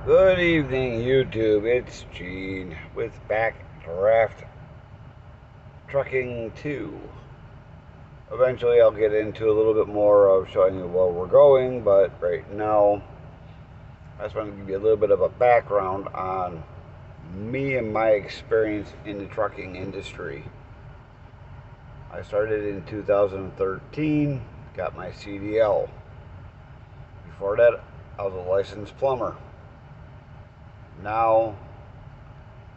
Good evening, YouTube. It's Gene with Backdraft Trucking 2. Eventually, I'll get into a little bit more of showing you where we're going, but right now, I just want to give you a little bit of a background on me and my experience in the trucking industry. I started in 2013, got my CDL. Before that, I was a licensed plumber. Now,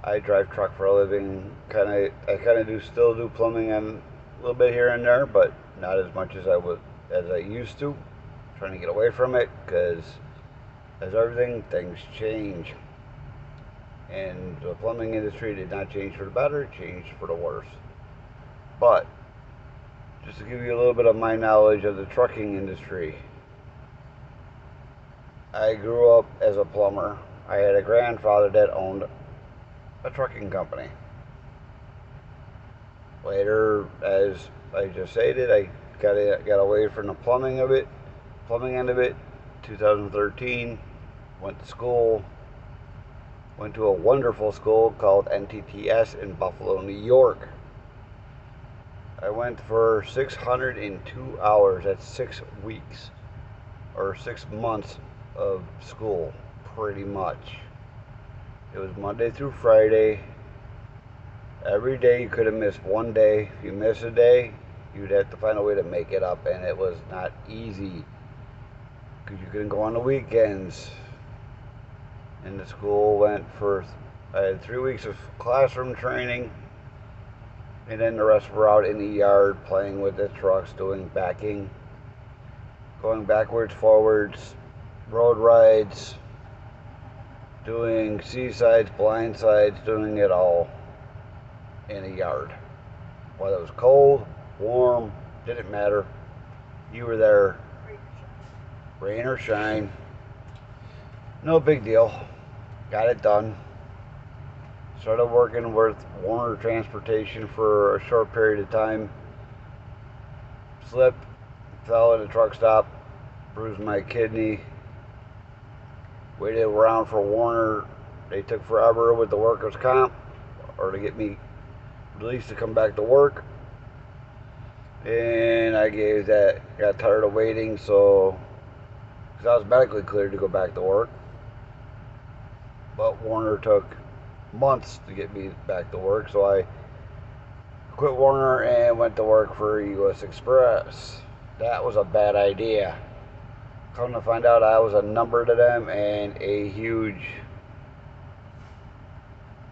I drive truck for a living. I kind of still do plumbing and a little bit here and there, but not as much as I used to. Trying to get away from it because as everything, things change, and the plumbing industry did not change for the better; it changed for the worse. But just to give you a little bit of my knowledge of the trucking industry, I grew up as a plumber. I had a grandfather that owned a trucking company. Later, as I just stated, I got away from the plumbing end of it. 2013, went to school, went to a wonderful school called NTTS in Buffalo, New York. I went for 602 hours. That's 6 weeks or 6 months of school, pretty much. It was Monday through Friday. Every day you could have missed one day. If you miss a day, you'd have to find a way to make it up, and it was not easy because you couldn't go on the weekends. And the school went for, I had 3 weeks of classroom training, and then the rest were out in the yard playing with the trucks, doing backing, going backwards, forwards, road rides, doing seasides, blindsides, doing it all in a yard. Whether it was cold, warm, didn't matter. You were there, rain or shine. No big deal. Got it done. Started working with Warner Transportation for a short period of time. Slipped, fell at a truck stop, bruised my kidney. Waited around for Warner. They took forever with the workers' comp or to get me released to come back to work. And got tired of waiting, so because I was medically cleared to go back to work. But Warner took months to get me back to work, so I quit Warner and went to work for US Express. That was a bad idea. Come to find out, I was a number to them and a huge.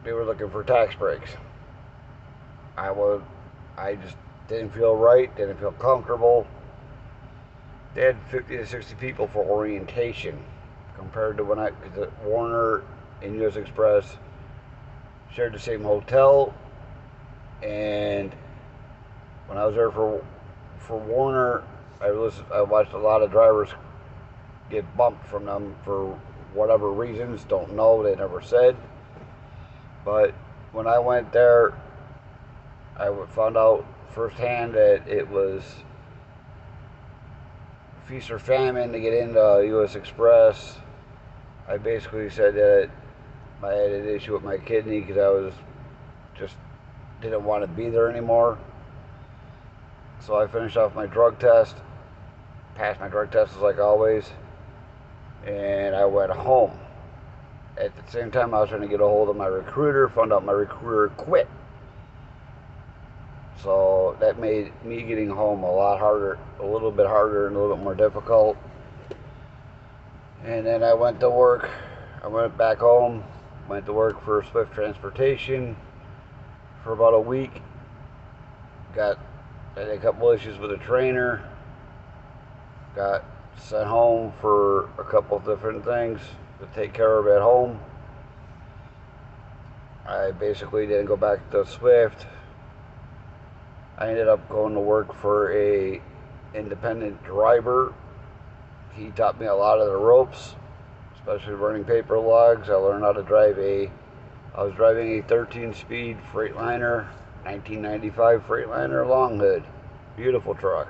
They were looking for tax breaks. I just didn't feel right, didn't feel comfortable. They had 50 to 60 people for orientation compared to because Warner and US Express shared the same hotel, and when I was there for Warner, I watched a lot of drivers get bumped from them for whatever reasons. Don't know. They never said. But when I went there, I found out firsthand that it was feast or famine to get into US Express. I basically said that I had an issue with my kidney because I was just didn't want to be there anymore. So I finished off my drug test, passed my drug test like always, and I went home. At the same time, I was trying to get a hold of my recruiter, found out my recruiter quit. So that made me getting home a lot harder, a little bit harder and a little bit more difficult. And then I went to work. I went back home, went to work for Swift Transportation for about a week. Had a couple issues with a trainer. Got sent home for a couple different things to take care of at home. I basically didn't go back to Swift. I ended up going to work for a independent driver. He taught me a lot of the ropes, especially running paper logs. I learned how to I was driving a 13-speed Freightliner, 1995 Freightliner long hood. Beautiful truck.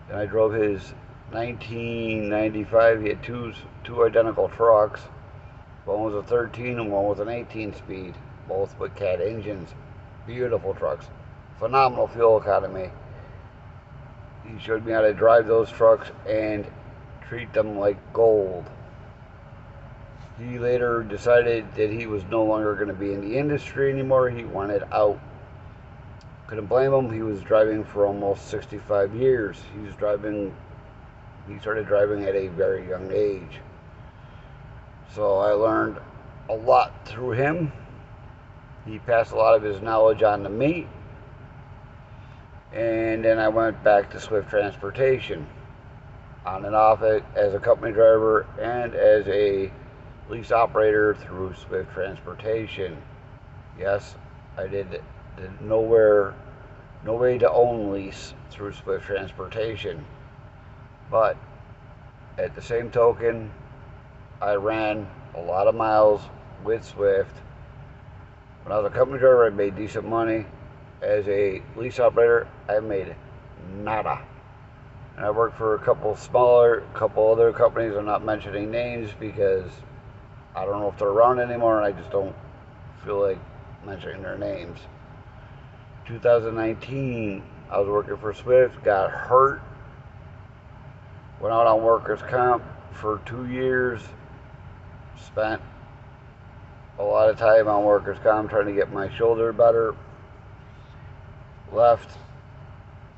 Then I drove his 1995, he had two identical trucks. One was a 13 and one was an 18 speed, both with cat engines. Beautiful trucks. Phenomenal fuel economy. He showed me how to drive those trucks and treat them like gold. He later decided that he was no longer going to be in the industry anymore. He wanted out. Couldn't blame him. He was driving for almost 65 years. He started driving at a very young age. So I learned a lot through him. He passed a lot of his knowledge on to me. And then I went back to Swift Transportation, on and off as a company driver and as a lease operator through Swift Transportation. Yes, I did no way to own lease through Swift Transportation. But at the same token, I ran a lot of miles with Swift. When I was a company driver, I made decent money. As a lease operator, I made nada. And I worked for a couple other companies. I'm not mentioning names because I don't know if they're around anymore, and I just don't feel like mentioning their names. 2019, I was working for Swift, got hurt, went out on workers' comp for 2 years, spent a lot of time on workers' comp trying to get my shoulder better. Left.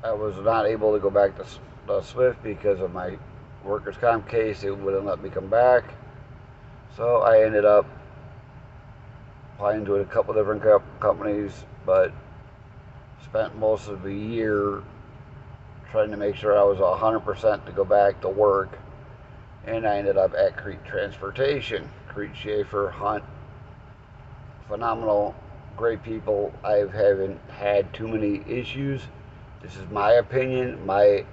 I was not able to go back to Swift because of my workers' comp case. It wouldn't let me come back. So I ended up applying to a couple different companies, but spent most of the year trying to make sure I was 100% to go back to work. And I ended up at Crete Transportation. Crete, Schaefer, Hunt. Phenomenal, great people. I haven't had too many issues. This is my opinion, my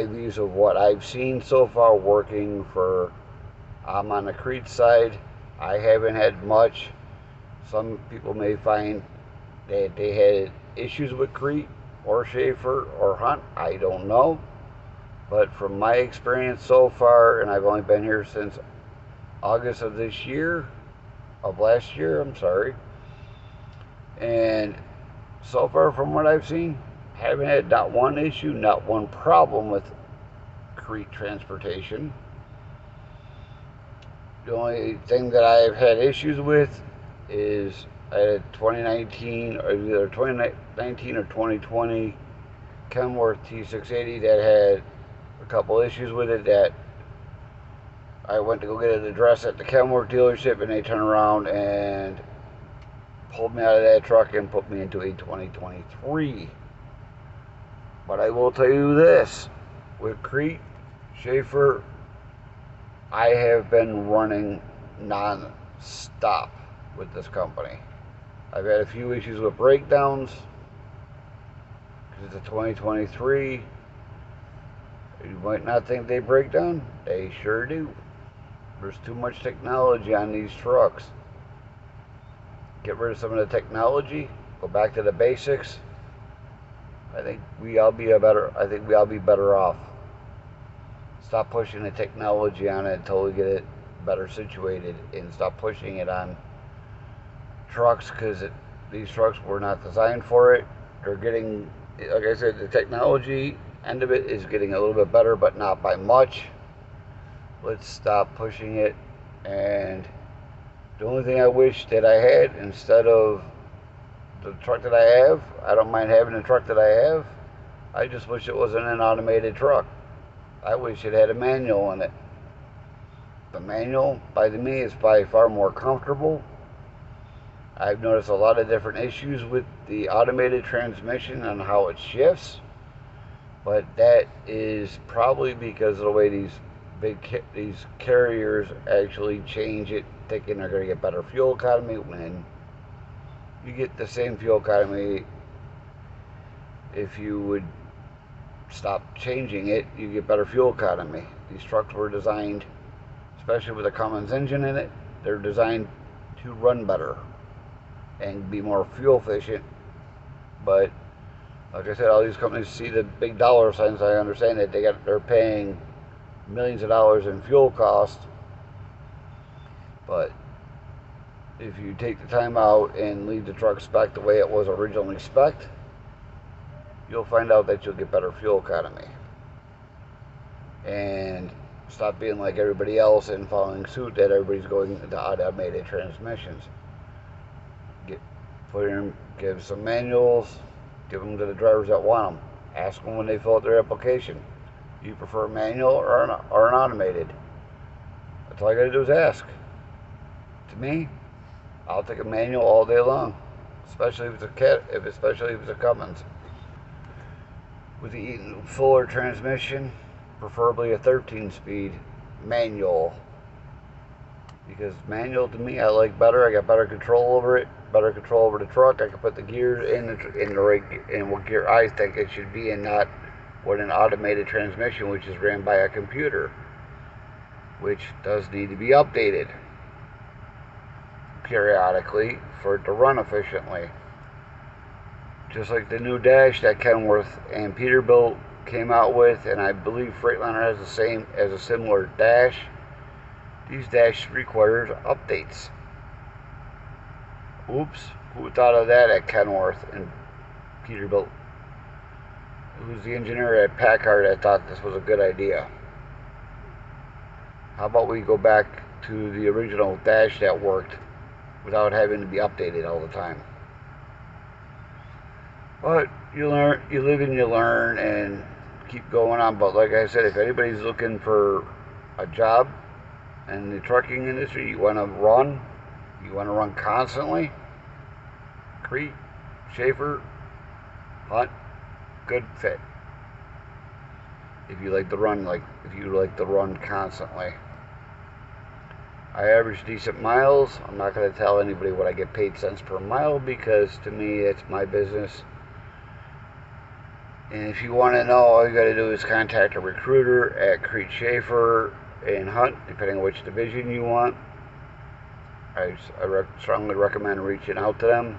views of what I've seen so far working for. I'm on the Crete side. I haven't had much. Some people may find that they had issues with Crete or Schaefer or Hunt. I don't know. But from my experience so far, and I've only been here since August of last year, I'm sorry. And so far from what I've seen, haven't had not one issue, not one problem with Crete Transportation. The only thing that I've had issues with is I had 2019, or either 2019 or 2020 Kenworth T680 that had a couple issues with it. That I went to go get it addressed at the Kenworth dealership, and they turned around and pulled me out of that truck and put me into a 2023. But I will tell you this, with Crete, Schaefer, I have been running non-stop with this company. I've had a few issues with breakdowns because it's a 2023. You might not think they break down. They sure do. There's too much technology on these trucks. Get rid of some of the technology, go back to the basics. I think we all be better off. Stop pushing the technology on it until we get it better situated, and stop pushing it on trucks, because these trucks were not designed for it. They're getting, like I said, the technology end of it is getting a little bit better, but not by much. Let's stop pushing it. And the only thing I wish that I had instead of the truck that I have, I don't mind having the truck that I have. I just wish it wasn't an automated truck. I wish it had a manual in it. The manual, by me, is by far more comfortable. I've noticed a lot of different issues with the automated transmission and how it shifts, but that is probably because of the way these carriers actually change it, thinking they're going to get better fuel economy, when you get the same fuel economy if you would stop changing it. You get better fuel economy. These trucks were designed, especially with a Cummins engine in it, they're designed to run better and be more fuel efficient. But like I said, all these companies see the big dollar signs. I understand that they're paying millions of dollars in fuel costs, but if you take the time out and leave the truck spec the way it was originally spec'd, you'll find out that you'll get better fuel economy. And stop being like everybody else and following suit that everybody's going to automated transmissions. Give some manuals, give them to the drivers that want them. Ask them when they fill out their application. Do you prefer manual or an automated? That's all you gotta do is ask. To me, I'll take a manual all day long, especially if it's a Cummins. With the fuller transmission, preferably a 13-speed manual, because manual to me I like better. I got better control over it, better control over the truck. I can put the gears in what gear I think it should be in, not what an automated transmission, which is ran by a computer, which does need to be updated periodically for it to run efficiently. Just like the new dash that Kenworth and Peterbilt came out with, and I believe Freightliner has a similar dash. These dash requires updates. Oops, who thought of that at Kenworth and Peterbilt? Who's the engineer at Packard that thought this was a good idea? How about we go back to the original dash that worked without having to be updated all the time? But you live and you learn and keep going on. But like I said, if anybody's looking for a job in the trucking industry, you want to run constantly, Crete, Schaefer, Hunt, good fit. If you like to run constantly. I average decent miles. I'm not going to tell anybody what I get paid cents per mile, because to me it's my business. And if you want to know, all you got to do is contact a recruiter at Crete, Schaefer, and Hunt, depending on which division you want. I strongly recommend reaching out to them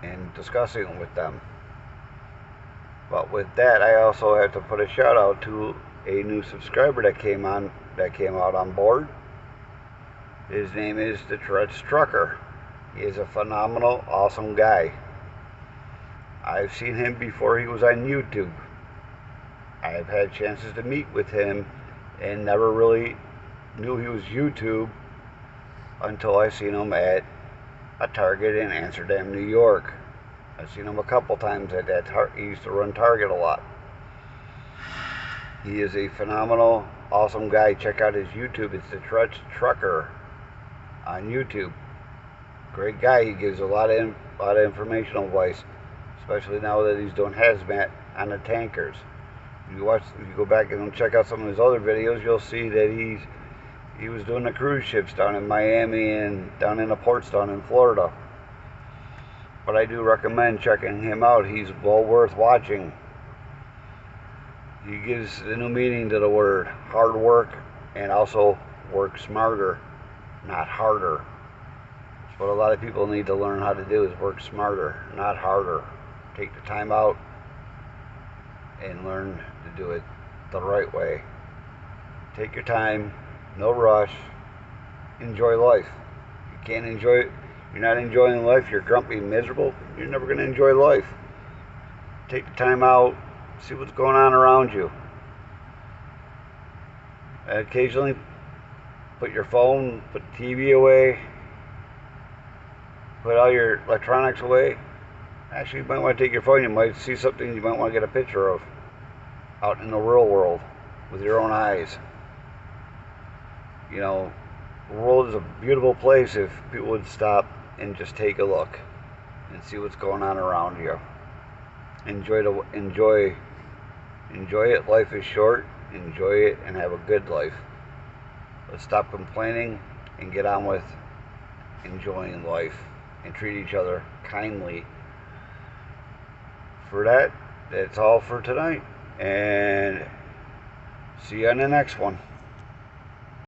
and discussing it with them. But with that, I also have to put a shout out to a new subscriber that came out on board. His name is the Tourette's Trucker. He is a phenomenal, awesome guy. I've seen him before he was on YouTube. I've had chances to meet with him and never really knew he was YouTube until I seen him at a Target in Amsterdam, New York. I've seen him a couple times at that he used to run Target a lot. He is a phenomenal, awesome guy. Check out his YouTube. It's the Tourette's Trucker on YouTube. Great guy. He gives a lot of informational advice, especially now that he's doing hazmat on the tankers. If you go back and check out some of his other videos, you'll see that he was doing the cruise ships down in Miami and down in the ports down in Florida. But I do recommend checking him out. He's well worth watching. He gives the new meaning to the word hard work, and also work smarter, not harder. That's what a lot of people need to learn how to do, is work smarter, not harder. Take the time out and learn to do it the right way. Take your time, no rush, enjoy life. You can't enjoy it, you're not enjoying life, you're grumpy and miserable, you're never going to enjoy life. Take the time out, see what's going on around you. Occasionally put your phone, put the TV away, put all your electronics away. Actually, you might want to take your phone, you might see something you might want to get a picture of out in the real world with your own eyes. You know, the world is a beautiful place if people would stop and just take a look and see what's going on around you. Enjoy it. Life is short. Enjoy it and have a good life. Let's stop complaining and get on with enjoying life and treat each other kindly. For that, that's all for tonight, and see you on the next one.